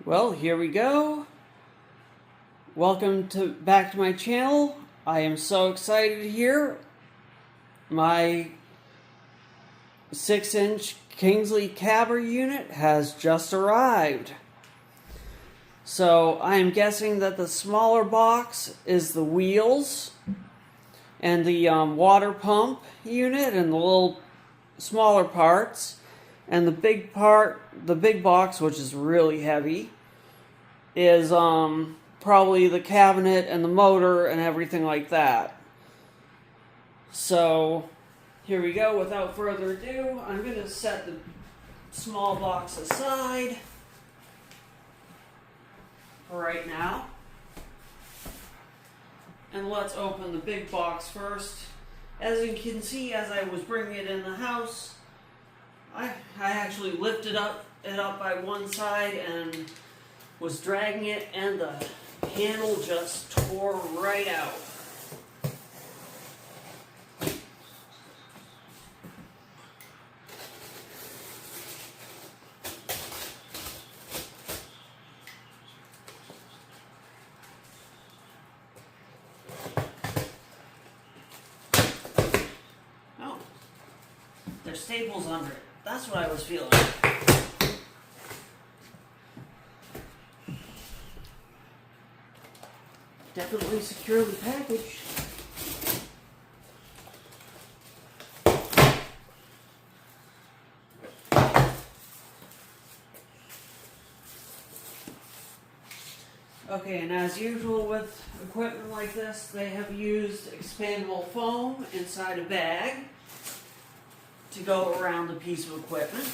Well, here we go. Welcome back to my channel. I am so excited here. My 6-inch Kingsley Cabber unit has just arrived. So I am guessing that the smaller box is the wheels and the water pump unit and the little smaller parts, and the big box, which is really heavy, is probably the cabinet and the motor and everything like that. So here we go. Without further ado, I'm going to set the small box aside for right now, and let's open the big box first. As you can see, as I was bringing it in the house, I actually lifted it up by one side and was dragging it, and the handle just tore right out. Oh, there's staples under it. That's what I was feeling. Definitely securely packaged. Okay, and as usual with equipment like this, they have used expandable foam inside a bag to go around the piece of equipment.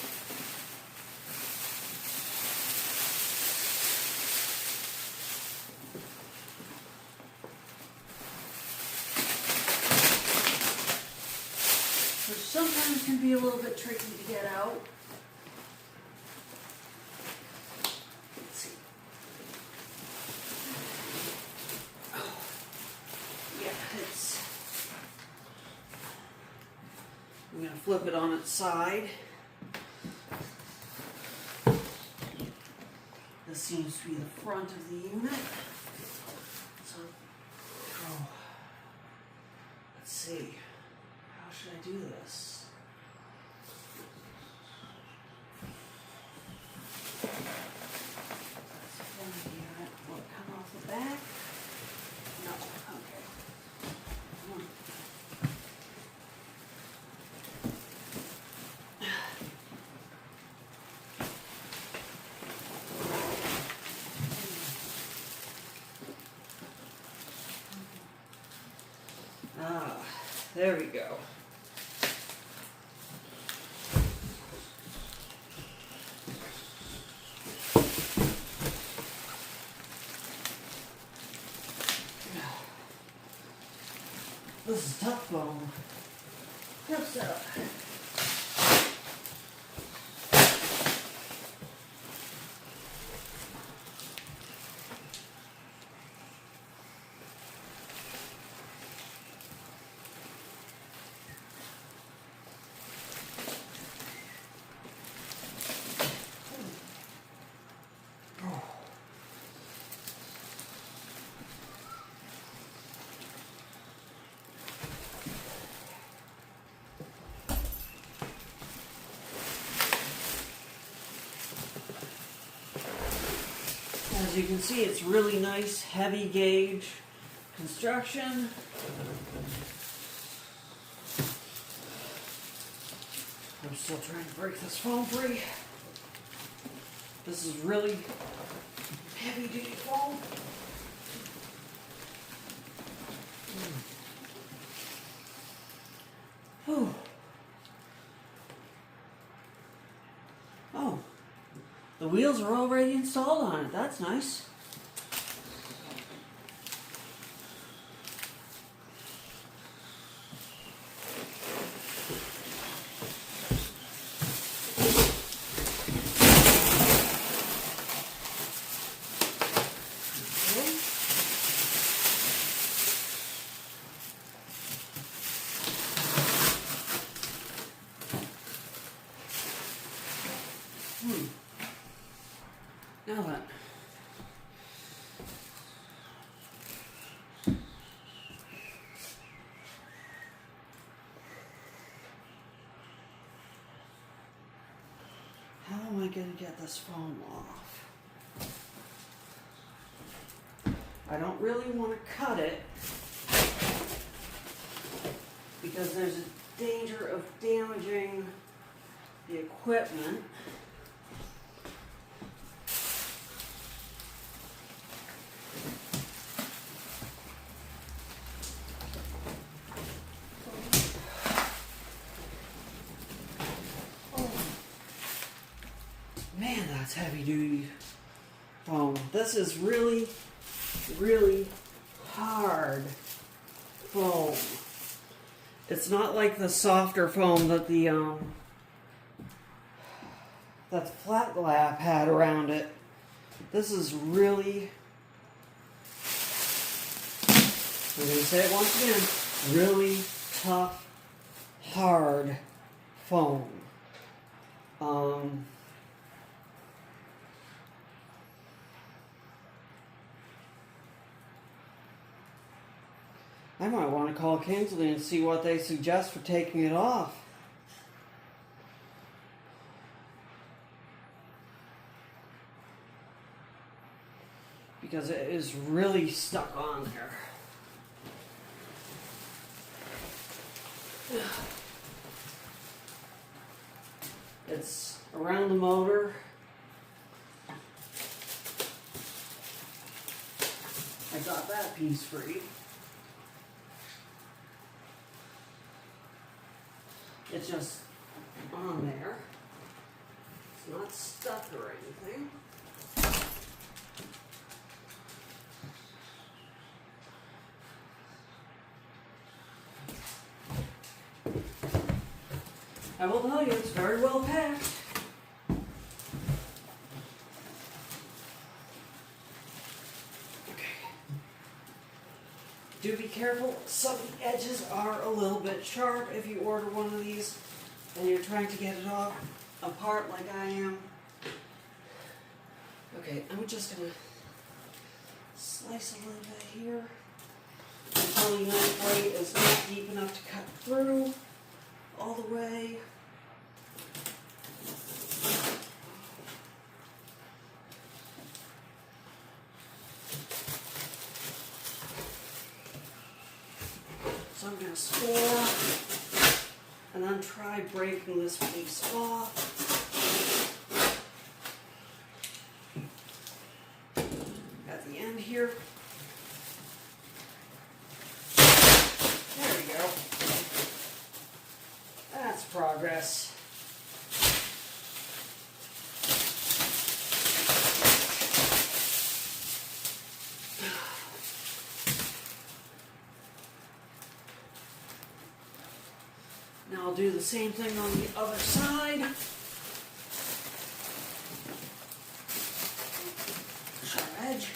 Which sometimes can be a little bit tricky to get out. Let's see. Oh, yeah, I'm going to flip it on its side. This seems to be the front of the unit. So, let's see. How should I do this? That's the front of the unit. Will it come off the back? No. Okay. There we go. This is tough foam. Tough stuff. As you can see, it's really nice, heavy gauge construction. I'm still trying to break this foam free. This is really heavy duty foam. Oh. Oh. The wheels are already installed on it. That's nice. Now then. How am I going to get this foam off? I don't really want to cut it because there's a danger of damaging the equipment. Man, that's heavy duty foam. This is really, really hard foam. It's not like the softer foam that the flat lap had around it. This is really, I'm going to say it once again, really tough, hard foam. I might want to call Kingsley and see what they suggest for taking it off. Because it is really stuck on there. It's around the motor. I got that piece free. It's just on there. It's not stuck or anything. I will tell you, it's very well packed. Okay. Do be careful, some of the edges are a little bit sharp if you order one of these and you're trying to get it off apart like I am. Okay, I'm just gonna slice a little bit here. The poly knife blade is not deep enough to cut through all the way. So I'm going to score and then try breaking this piece off. At the end here. There we go. That's progress. Now I'll do the same thing on the other side. Sharp edge.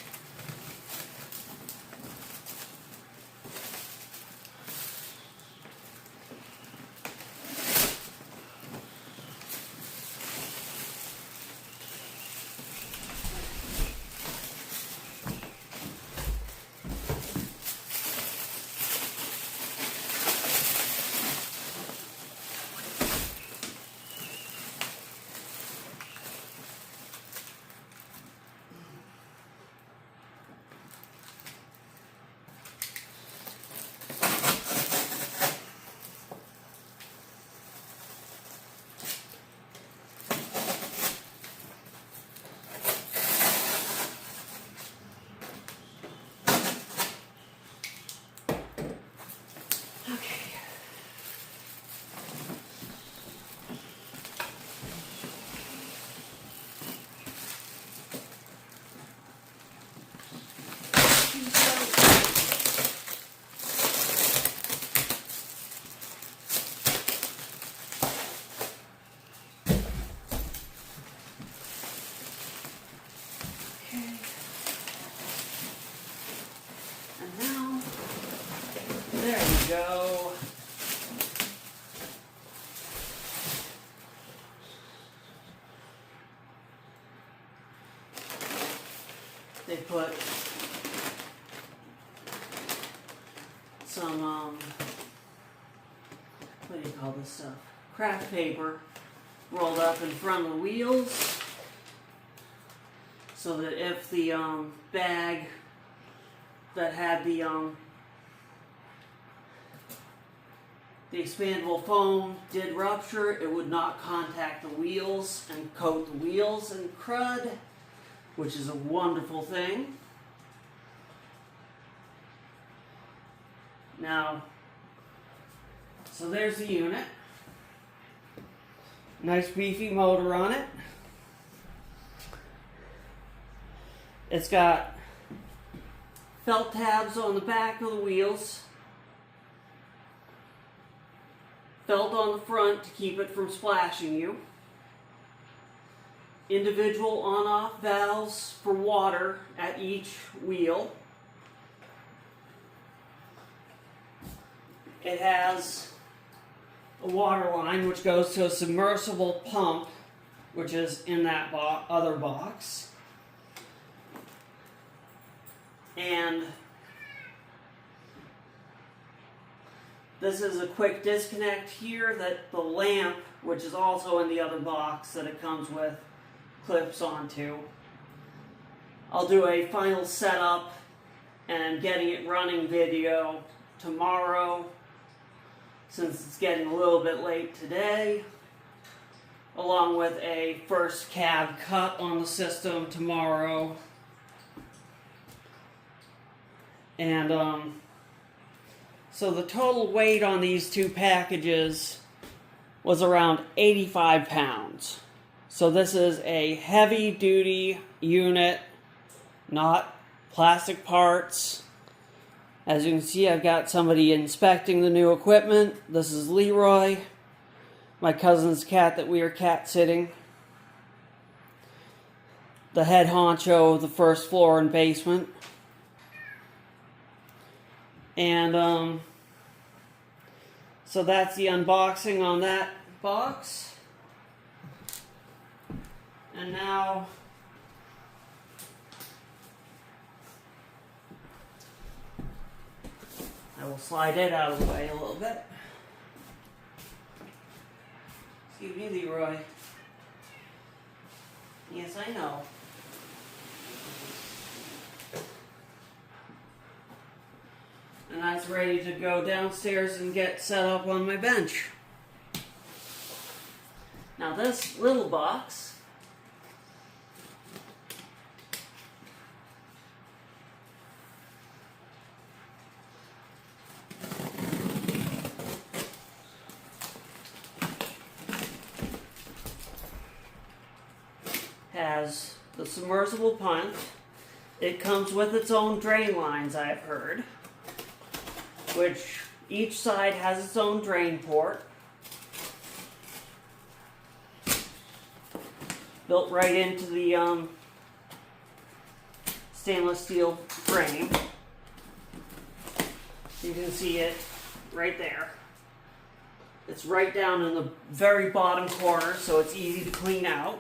There we go. they put some, what do you call this stuff? Craft paper rolled up in front of the wheels so that if the bag that had the expandable foam did rupture, it would not contact the wheels and coat the wheels in crud, which is a wonderful thing. Now, so there's the unit. Nice beefy motor on it. It's got felt tabs on the back of the wheels. Felt on the front to keep it from splashing you. Individual on-off valves for water at each wheel. It has a water line which goes to a submersible pump, which is in that other box. And this is a quick disconnect here that the lamp, which is also in the other box that it comes with, clips onto. I'll do a final setup and getting it running video tomorrow, since it's getting a little bit late today, along with a first cab cut on the system tomorrow. And so the total weight on these two packages was around 85 pounds. So this is a heavy duty unit, not plastic parts. As you can see, I've got somebody inspecting the new equipment. This is Leroy, my cousin's cat that we are cat sitting. The head honcho of the first floor and basement. And so that's the unboxing on that box. And now I will slide it out of the way a little bit. Excuse me, Leroy. Yes, I know. And that's ready to go downstairs and get set up on my bench. Now this little box has the submersible pump. It comes with its own drain lines, I've heard, which each side has its own drain port. Built right into the stainless steel frame. You can see it right there. It's right down in the very bottom corner, so it's easy to clean out.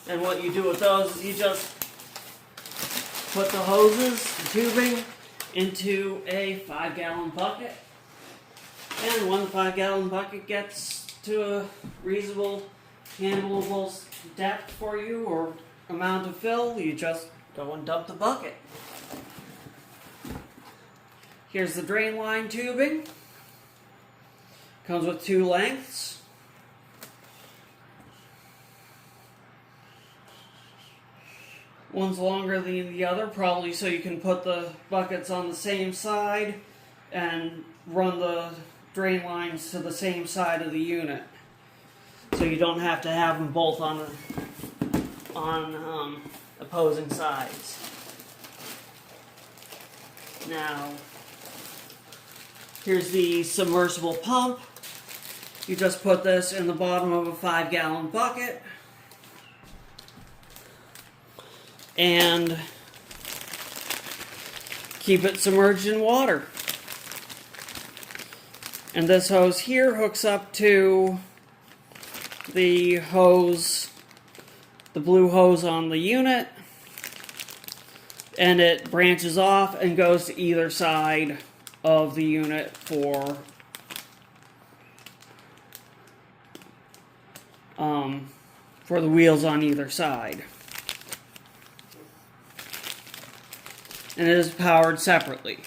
And what you do with those is you just put the hoses, the tubing, into a 5-gallon bucket. And when the 5-gallon bucket gets to a reasonable, handleable depth for you or amount of fill, you just go and dump the bucket. Here's the drain line tubing. Comes with 2 lengths. One's longer than the other, probably so you can put the buckets on the same side and run the drain lines to the same side of the unit. So you don't have to have them both on opposing sides. Now, here's the submersible pump. You just put this in the bottom of a 5-gallon bucket. And keep it submerged in water. And this hose here hooks up to the hose, the blue hose on the unit, and it branches off and goes to either side of the unit for the wheels on either side. And it is powered separately.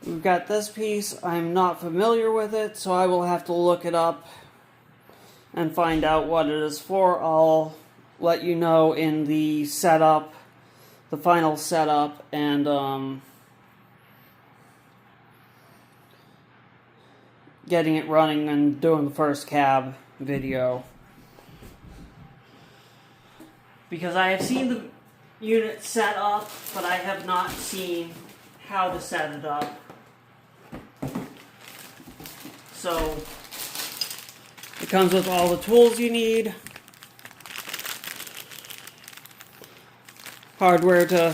We've got this piece. I'm not familiar with it, so I will have to look it up and find out what it is for. I'll let you know in the setup, the final setup, and getting it running and doing the first cab video. Because I have seen the unit set up, but I have not seen how to set it up. So, it comes with all the tools you need, hardware to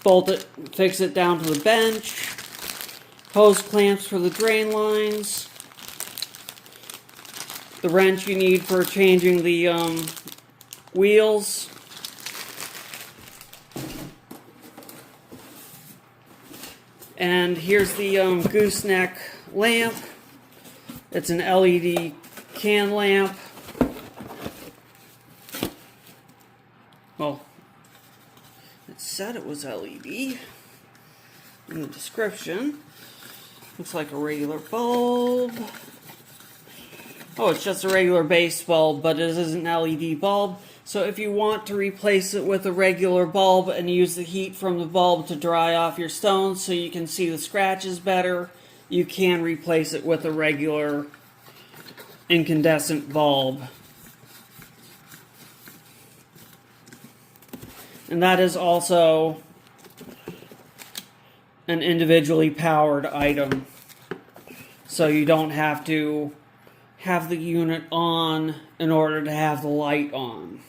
bolt it, fix it down to the bench, hose clamps for the drain lines, the wrench you need for changing the wheels, and here's the gooseneck lamp. It's an LED can lamp. Well, it said it was LED in the description. Looks like a regular bulb. Oh, it's just a regular base bulb, but it is an LED bulb. So if you want to replace it with a regular bulb and use the heat from the bulb to dry off your stones so you can see the scratches better, you can replace it with a regular incandescent bulb. And that is also an individually powered item. So you don't have to have the unit on in order to have the light on.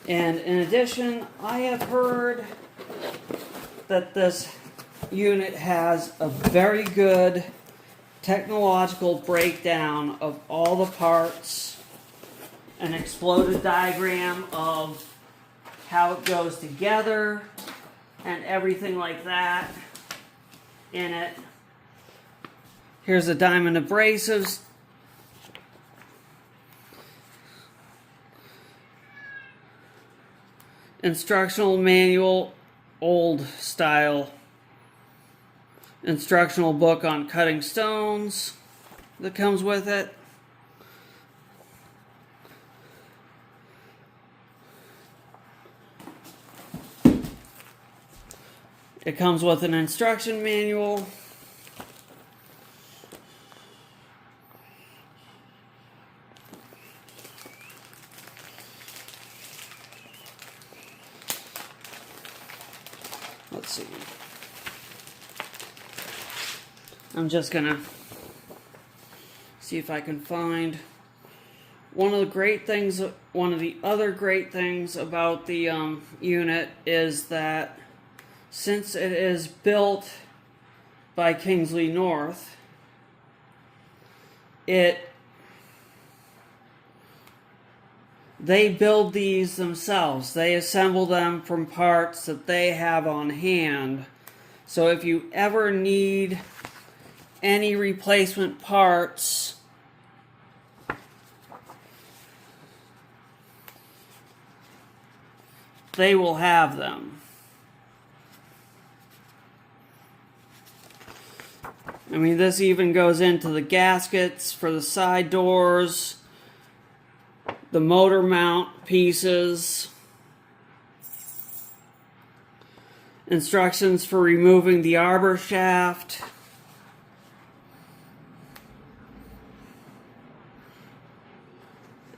And in addition, I have heard that this unit has a very good technological breakdown of all the parts, an exploded diagram of how it goes together, and everything like that in it. Here's the diamond abrasives. Instructional manual, old style. Instructional book on cutting stones that comes with it. It comes with an instruction manual. Let's see. I'm just gonna see if I can find one of the other great things about the unit is that since it is built by Kingsley North, they build these themselves. They assemble them from parts that they have on hand. So if you ever need any replacement parts, they will have them. I mean, this even goes into the gaskets for the side doors, the motor mount pieces, instructions for removing the arbor shaft,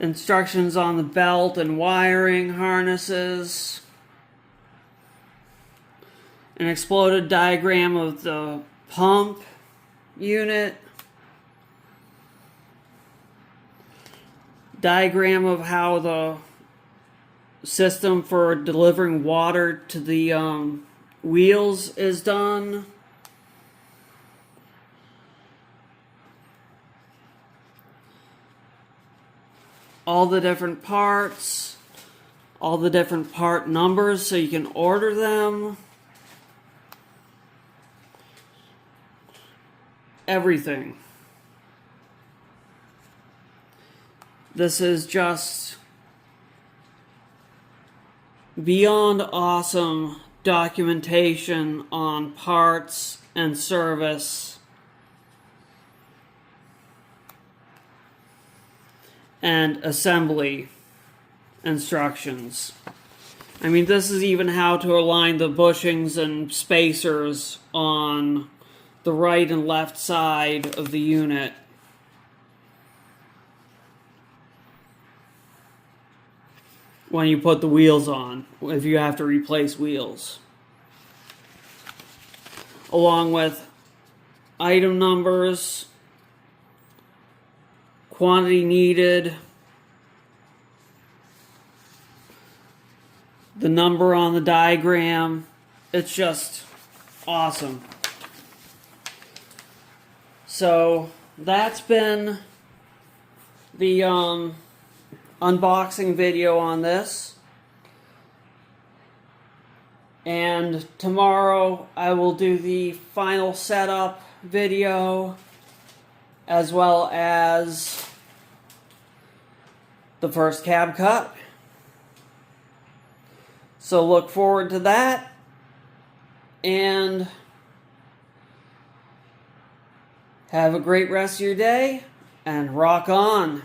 instructions on the belt and wiring harnesses, an exploded diagram of the pump unit, diagram of how the system for delivering water to the wheels is done, all the different parts, all the different part numbers so you can order them, everything. This is just beyond awesome documentation on parts and service and assembly instructions. I mean, this is even how to align the bushings and spacers on the right and left side of the unit. When you put the wheels on, if you have to replace wheels. Along with item numbers, quantity needed, the number on the diagram. It's just awesome. So that's been the unboxing video on this. And tomorrow I will do the final setup video as well as the first cab cut. So look forward to that, and have a great rest of your day, and rock on.